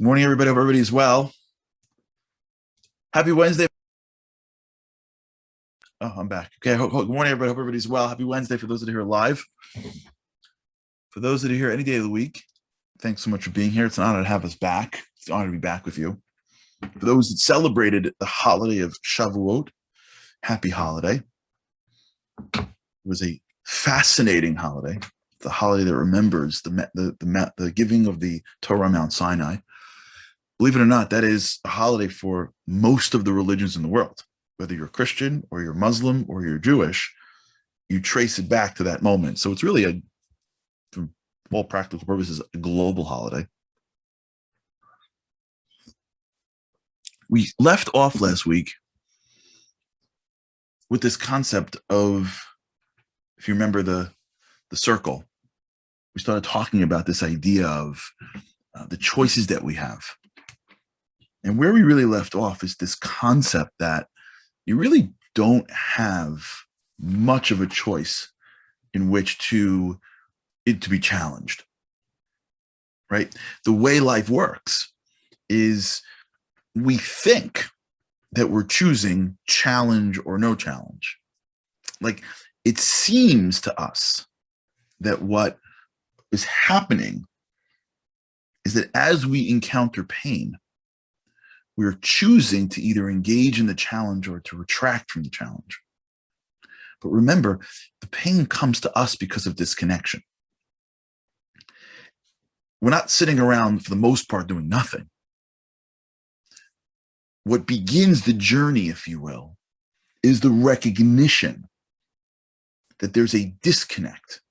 Morning, everybody. Hope everybody's well. Happy Wednesday. Oh, I'm back. Okay. Good morning, everybody. Hope everybody's well. Happy Wednesday for those that are here live. For those that are here any day of the week, thanks so much for being here. It's an honor to have us back. It's an honor to be back with you. For those that celebrated the holiday of Shavuot, happy holiday. It was a fascinating holiday. The holiday that remembers the giving of the Torah Mount Sinai. Believe it or not, that is a holiday for most of the religions in the world. Whether you're Christian or you're Muslim or you're Jewish, you trace it back to that moment. So it's really from all practical purposes, a global holiday. We left off last week with this concept of, if you remember the circle, we started talking about this idea of the choices that we have. And where we really left off is this concept that you really don't have much of a choice in which to be challenged, right? The way life works is we think that we're choosing challenge or no challenge. Like, it seems to us that what is happening is that as we encounter pain, we're choosing to either engage in the challenge or to retract from the challenge. But remember, the pain comes to us because of disconnection. We're not sitting around for the most part doing nothing. What begins the journey, if you will, is the recognition that there's a disconnect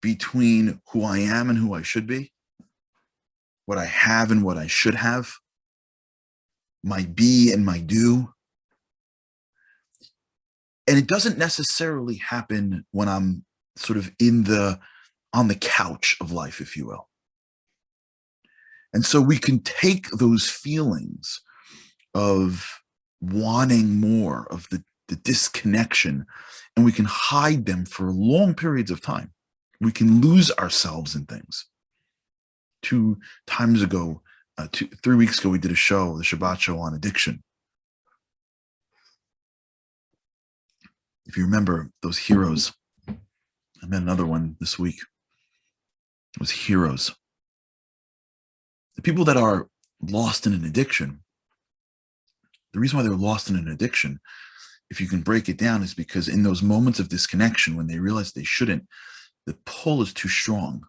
between who I am and who I should be, what I have and what I should have, my be and my do. And it doesn't necessarily happen when I'm sort of on the couch of life, if you will. And so we can take those feelings of wanting more, of the disconnection, and we can hide them for long periods of time. We can lose ourselves in things. 3 weeks ago, we did a show, the Shabbat show on addiction. If you remember those heroes, I met another one this week. It was heroes. The people that are lost in an addiction, the reason why they're lost in an addiction, if you can break it down, is because in those moments of disconnection, when they realize they shouldn't, the pull is too strong.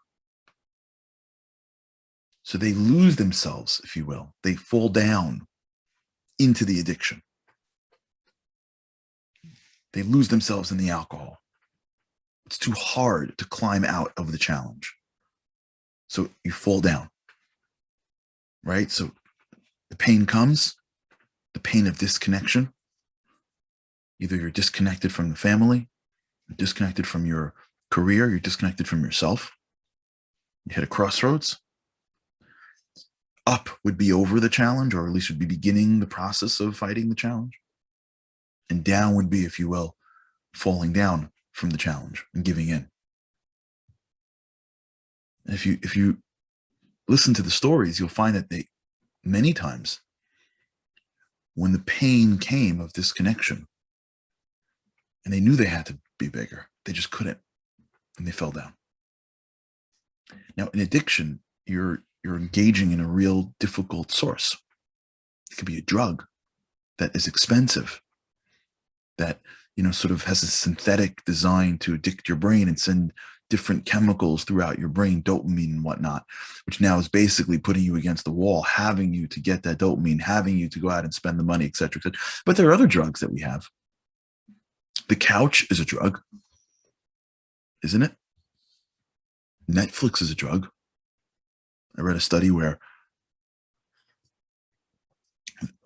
So they lose themselves, if you will. They fall down into the addiction. They lose themselves in the alcohol. It's too hard to climb out of the challenge. So you fall down, right? So the pain comes, the pain of disconnection. Either you're disconnected from the family, you're disconnected from your career, you're disconnected from yourself. You hit a crossroads. Up would be over the challenge, or at least would be beginning the process of fighting the challenge. And down would be, if you will, falling down from the challenge and giving in. And if you listen to the stories, you'll find that many times when the pain came of disconnection and they knew they had to be bigger, they just couldn't, and they fell down. Now, in addiction, you're engaging in a real difficult source. It could be a drug that is expensive, that sort of has a synthetic design to addict your brain and send different chemicals throughout your brain, dopamine and whatnot, which now is basically putting you against the wall, having you to get that dopamine, having you to go out and spend the money, et cetera, et cetera. But there are other drugs that we have. The couch is a drug, isn't it? Netflix is a drug. I read a study where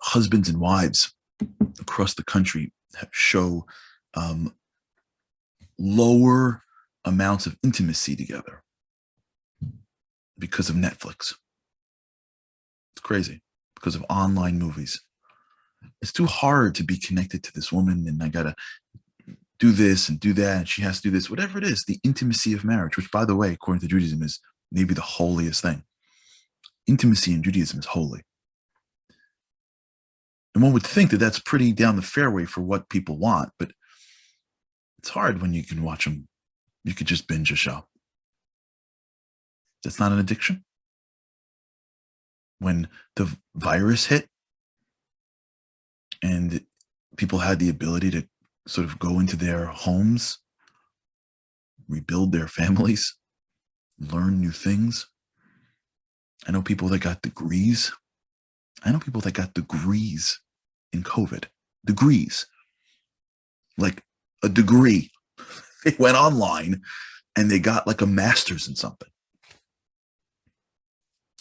husbands and wives across the country show lower amounts of intimacy together because of Netflix. It's crazy, because of online movies. It's too hard to be connected to this woman, and I gotta do this and do that, and she has to do this, whatever it is, the intimacy of marriage, which, by the way, according to Judaism, is maybe the holiest thing. Intimacy in Judaism is holy. And one would think that that's pretty down the fairway for what people want, but it's hard when you can watch them. You could just binge a show. That's not an addiction. When the virus hit and people had the ability to sort of go into their homes, rebuild their families, learn new things. I know people that got degrees. I know people that got degrees in COVID. Degrees. Like a degree. They went online and they got like a master's in something.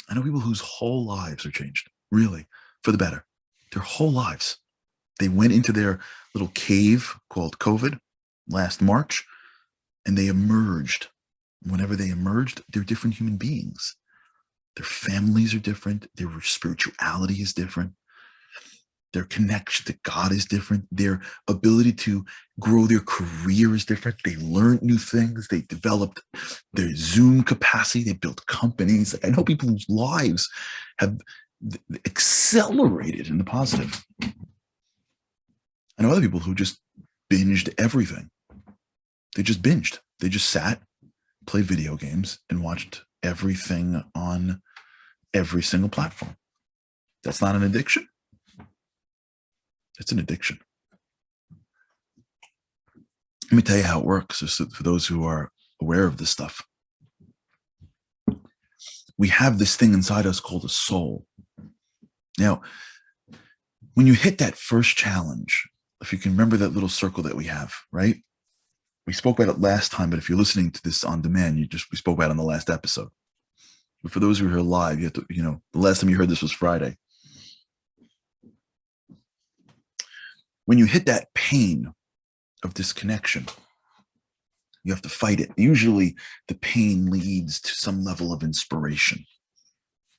I know people whose whole lives are changed, really, for the better. Their whole lives. They went into their little cave called COVID last March, and they emerged. Whenever they emerged, they're different human beings. Their families are different. Their spirituality is different. Their connection to God is different. Their ability to grow their career is different. They learned new things. They developed their Zoom capacity. They built companies. Like, I know people whose lives have accelerated in the positive. I know other people who just binged everything. They just binged. They just sat, played video games, and watched everything on every single platform. That's not an addiction. It's an addiction. Let me tell you how it works, just for those who are aware of this stuff. We have this thing inside us called a soul. Now, when you hit that first challenge, if you can remember that little circle that we have, right? We spoke about it last time, but if you're listening to this on demand, we spoke about it on the last episode. But for those who are here live, you have to, the last time you heard this was Friday. When you hit that pain of disconnection, you have to fight it. Usually the pain leads to some level of inspiration.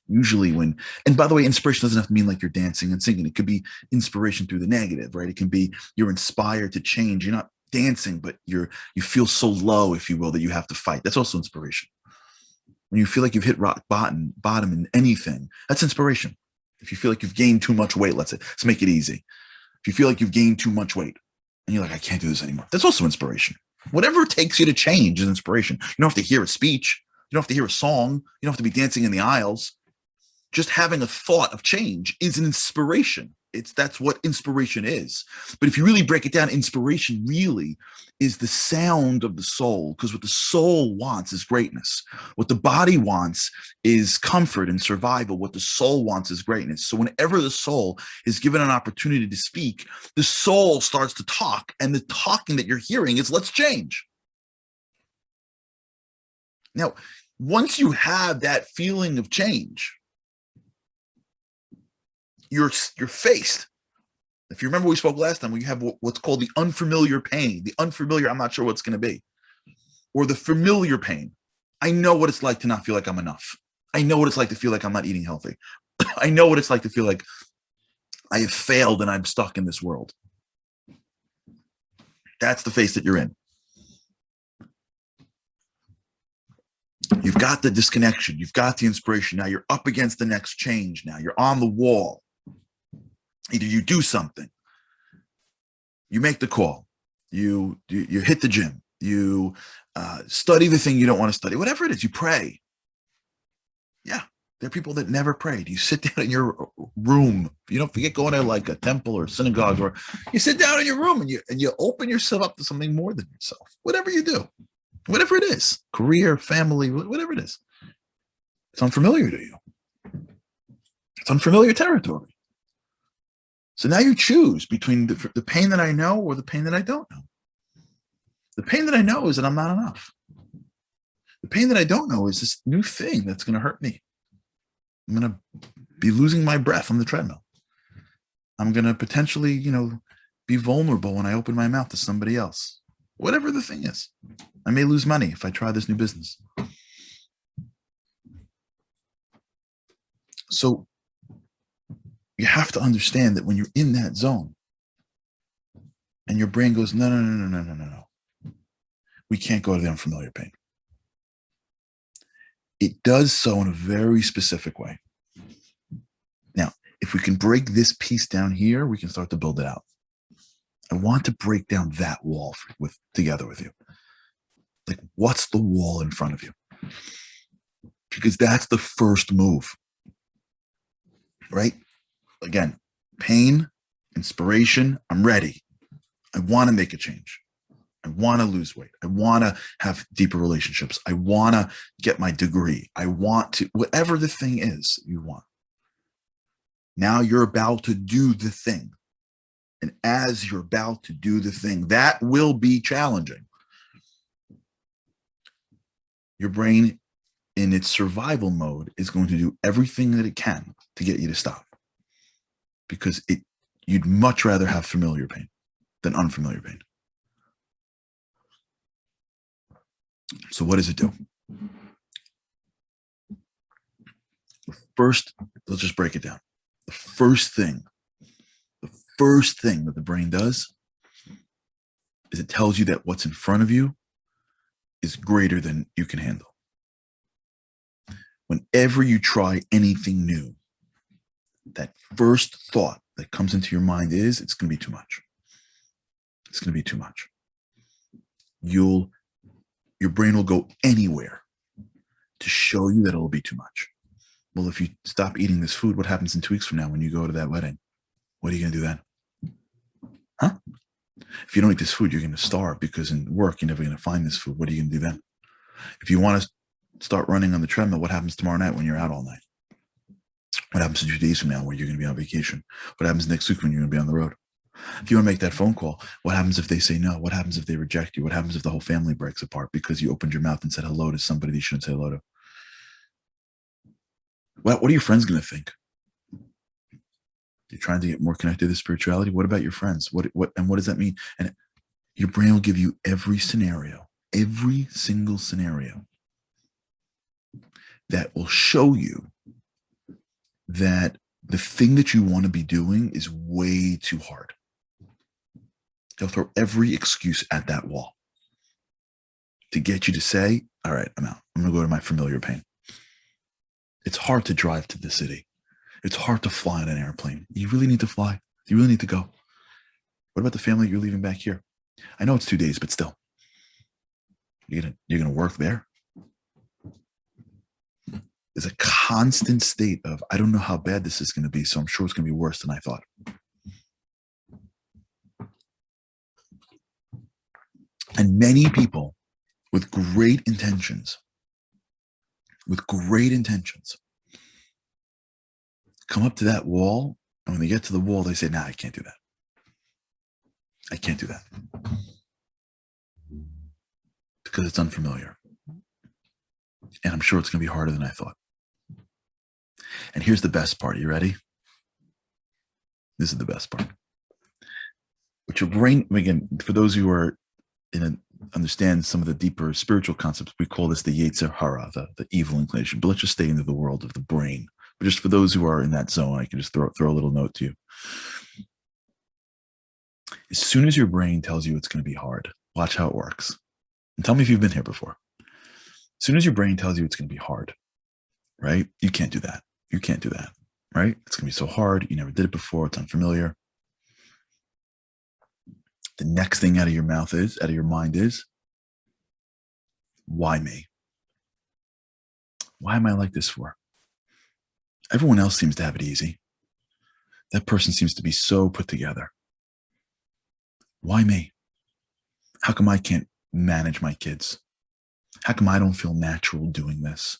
Usually and by the way, inspiration doesn't have to mean like you're dancing and singing. It could be inspiration through the negative, right? It can be you're inspired to change. You're not dancing, but you feel so low, if you will, that you have to fight. That's also inspiration. When you feel like you've hit rock bottom in anything, that's inspiration. If you feel like you've gained too much weight, let's make it easy. If you feel like you've gained too much weight and you're like, I can't do this anymore, that's also inspiration. Whatever it takes you to change is inspiration. You don't have to hear a speech. You don't have to hear a song. You don't have to be dancing in the aisles. Just having a thought of change is an inspiration. That's what inspiration is. But if you really break it down, inspiration really is the sound of the soul, because what the soul wants is greatness. What the body wants is comfort and survival. What the soul wants is greatness. So whenever the soul is given an opportunity to speak, the soul starts to talk, and the talking that you're hearing is, let's change. Now, once you have that feeling of change, you're faced. If you remember, we spoke last time, we have what's called the unfamiliar pain. The unfamiliar, I'm not sure what's going to be. Or the familiar pain. I know what it's like to not feel like I'm enough. I know what it's like to feel like I'm not eating healthy. I know what it's like to feel like I have failed and I'm stuck in this world. That's the phase that you're in. You've got the disconnection. You've got the inspiration. Now you're up against the next change. Now you're on the wall. Either you do something, you make the call, you hit the gym, you study the thing you don't want to study, whatever it is, you pray. Yeah, there are people that never prayed. You sit down in your room. You don't forget going to like a temple or synagogue, or you sit down in your room and you open yourself up to something more than yourself. Whatever you do, whatever it is, career, family, whatever it is, it's unfamiliar to you. It's unfamiliar territory. So now you choose between the pain that I know or the pain that I don't know. The pain that I know is that I'm not enough. The pain that I don't know is this new thing that's going to hurt me. I'm going to be losing my breath on the treadmill. I'm going to potentially, be vulnerable when I open my mouth to somebody else. Whatever the thing is. I may lose money if I try this new business. So you have to understand that when you're in that zone and your brain goes, no. We can't go to the unfamiliar pain. It does so in a very specific way. if we can break this piece down here, we can start to build it out. I want to break down that wall together with you. Like, what's the wall in front of you? Because that's the first move, right? Again, pain, inspiration, I'm ready. I want to make a change. I want to lose weight. I want to have deeper relationships. I want to get my degree. I want to, whatever the thing is you want. Now you're about to do the thing. And as you're about to do the thing, that will be challenging. Your brain, in its survival mode, is going to do everything that it can to get you to stop. Because you'd much rather have familiar pain than unfamiliar pain. So what does it do? First, let's just break it down. The first thing that the brain does is it tells you that what's in front of you is greater than you can handle. Whenever you try anything new, that first thought that comes into your mind is, it's going to be too much. It's going to be too much. Your brain will go anywhere to show you that it'll be too much. Well, if you stop eating this food, what happens in 2 weeks from now when you go to that wedding? What are you going to do then? Huh? If you don't eat this food, you're going to starve, because in work, you're never going to find this food. What are you going to do then? If you want to start running on the treadmill, what happens tomorrow night when you're out all night? What happens 2 days from now when you're going to be on vacation? What happens next week when you're going to be on the road? If you want to make that phone call, what happens if they say no? What happens if they reject you? What happens if the whole family breaks apart because you opened your mouth and said hello to somebody you shouldn't say hello to? What are your friends going to think? You're trying to get more connected to spirituality. What about your friends? What does that mean? And your brain will give you every scenario, every single scenario that will show you that the thing that you want to be doing is way too hard. They'll throw every excuse at that wall to get you to say, all right, I'm out. I'm going to go to my familiar pain. It's hard to drive to the city. It's hard to fly on an airplane. You really need to fly. You really need to go. What about the family you're leaving back here? I know it's 2 days, but still. You're gonna work there? There's a constant state of, I don't know how bad this is going to be, so I'm sure it's going to be worse than I thought. And many people with great intentions, come up to that wall, and when they get to the wall, they say, nah, I can't do that. I can't do that. Because it's unfamiliar. And I'm sure it's going to be harder than I thought. And here's the best part. You ready? This is the best part. But your brain, again, for those who are understand some of the deeper spiritual concepts, we call this the Yetzer Hara, the evil inclination. But let's just stay into the world of the brain. But just for those who are in that zone, I can just throw a little note to you. As soon as your brain tells you it's going to be hard, watch how it works. And tell me if you've been here before. As soon as your brain tells you it's going to be hard, right? You can't do that. You can't do that, right? It's going to be so hard. You never did it before. It's unfamiliar. The next thing out of your mind is, why me? Why am I like this for? Everyone else seems to have it easy. That person seems to be so put together. Why me? How come I can't manage my kids? How come I don't feel natural doing this?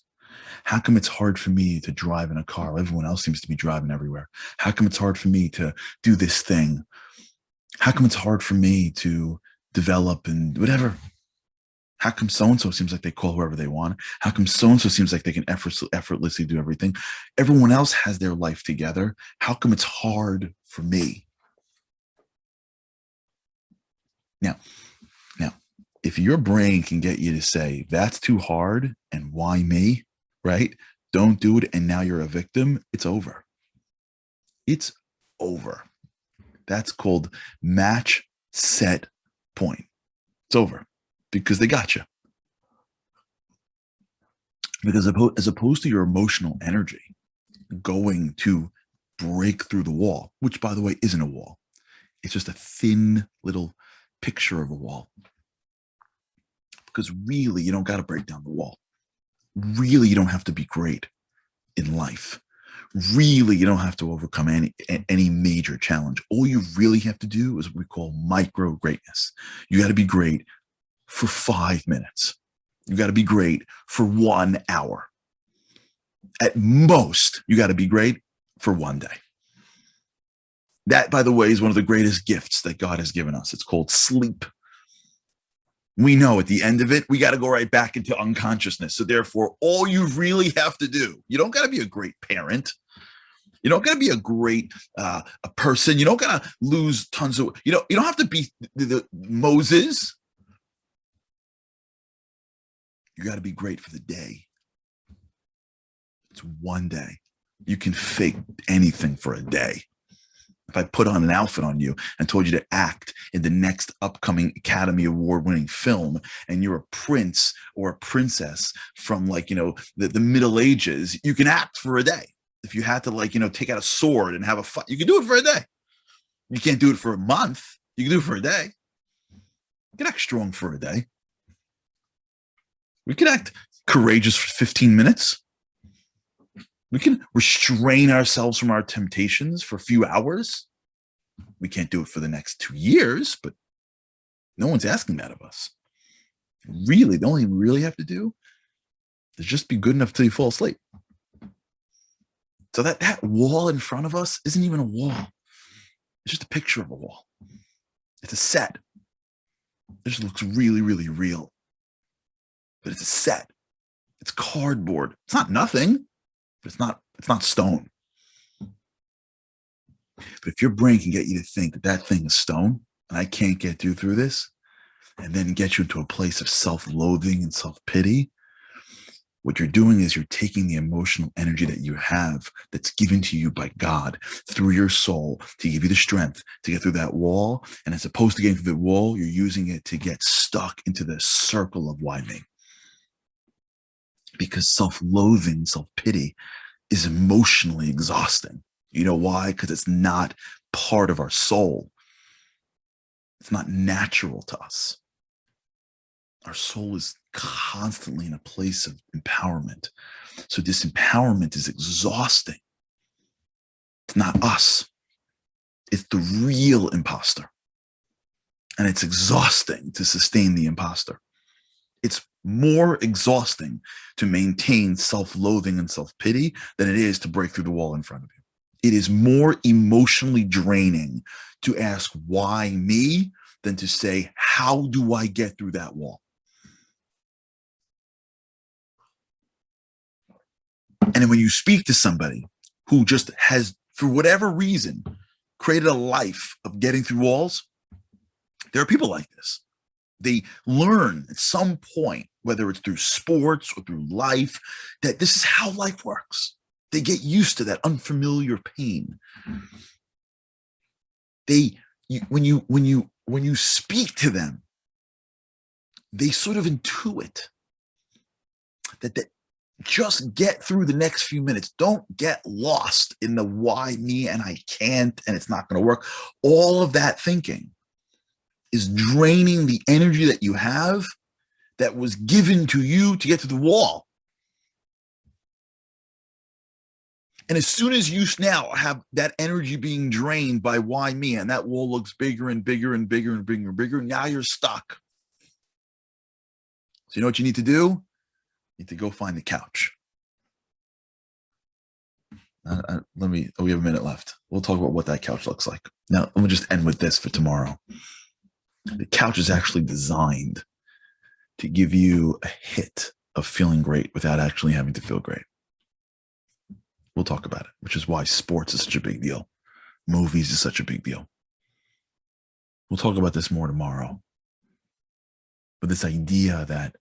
How come it's hard for me to drive in a car? Everyone else seems to be driving everywhere. How come it's hard for me to do this thing? How come it's hard for me to develop and whatever? How come so-and-so seems like they call whoever they want? How come so-and-so seems like they can effortlessly do everything? Everyone else has their life together. How come it's hard for me? Now, if your brain can get you to say, that's too hard and why me, right? Don't do it, and now you're a victim, it's over. It's over. That's called match, set, point. It's over because they got you. Because as opposed to your emotional energy going to break through the wall, which, by the way, isn't a wall. It's just a thin little picture of a wall. Because really, you don't got to break down the wall. Really, you don't have to be great in life. Really, you don't have to overcome any major challenge. All you really have to do is what we call micro greatness. You got to be great for 5 minutes. You got to be great for 1 hour. At most, you got to be great for 1 day. That, by the way, is one of the greatest gifts that God has given us. It's called sleep. We know at the end of it, we got to go right back into unconsciousness. So therefore, all you really have to do, you don't got to be a great parent. You don't got to be a great a person. You don't got to lose tons of, you don't have to be the Moses. You got to be great for the day. It's 1 day. You can fake anything for a day. If I put on an outfit on you and told you to act in the next upcoming Academy Award-winning film, and you're a prince or a princess from the Middle Ages, you can act for a day. If you had to take out a sword and have a fight, you can do it for a day. You can't do it for a month. You can do it for a day. You can act strong for a day. We can act courageous for 15 minutes. We can restrain ourselves from our temptations for a few hours. We can't do it for the next 2 years, but no one's asking that of us. Really, the only thing we really have to do is just be good enough till you fall asleep. So that wall in front of us isn't even a wall. It's just a picture of a wall. It's a set. It just looks really, really real. But it's a set. It's cardboard. It's not nothing. But it's not stone. But if your brain can get you to think that thing is stone, and I can't get through this, and then get you into a place of self-loathing and self-pity, what you're doing is you're taking the emotional energy that you have that's given to you by God through your soul to give you the strength to get through that wall. And as opposed to getting through the wall, you're using it to get stuck into the circle of why me. Because self-loathing, self-pity is emotionally exhausting. You know why? Because it's not part of our soul. It's not natural to us. Our soul is constantly in a place of empowerment. So this empowerment is exhausting. It's not us. It's the real imposter. And it's exhausting to sustain the imposter. It's more exhausting to maintain self-loathing and self-pity than it is to break through the wall in front of you. It is more emotionally draining to ask why me than to say, how do I get through that wall? And then when you speak to somebody who just has, for whatever reason, created a life of getting through walls, there are people like this. They learn at some point, whether it's through sports or through life, that this is how life works. They get used to that unfamiliar pain. When you speak to them, they sort of intuit that just get through the next few minutes. Don't get lost in the why me and I can't and it's not going to work. All of that thinking is draining the energy that you have that was given to you to get to the wall. And as soon as you now have that energy being drained by why me, and that wall looks bigger and bigger and bigger and bigger and bigger, now you're stuck. So you know what you need to do? You need to go find the couch. We have a minute left. We'll talk about what that couch looks like. Now, let me just end with this for tomorrow. The couch is actually designed to give you a hit of feeling great without actually having to feel great. We'll talk about it, which is why sports is such a big deal. Movies is such a big deal. We'll talk about this more tomorrow. But this idea that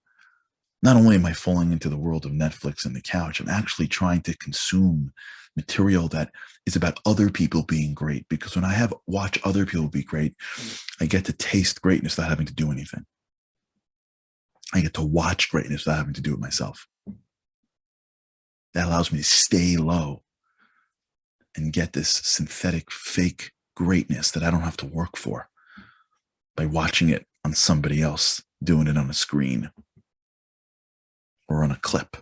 not only am I falling into the world of Netflix and the couch, I'm actually trying to consume material that is about other people being great. Because when I watch other people be great, I get to taste greatness without having to do anything. I get to watch greatness without having to do it myself. That allows me to stay low. and get this synthetic, fake greatness that I don't have to work for by watching it on somebody else doing it on a screen or on a clip.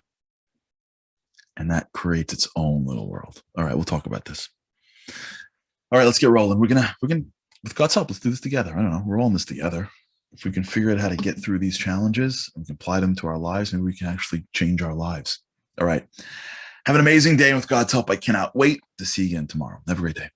And that creates its own little world. All right, we'll talk about this. All right, let's get rolling. We're gonna, with God's help, let's do this together. I don't know, we're all in this together. If we can figure out how to get through these challenges and apply them to our lives, maybe we can actually change our lives. All right. Have an amazing day. And with God's help, I cannot wait to see you again tomorrow. Have a great day.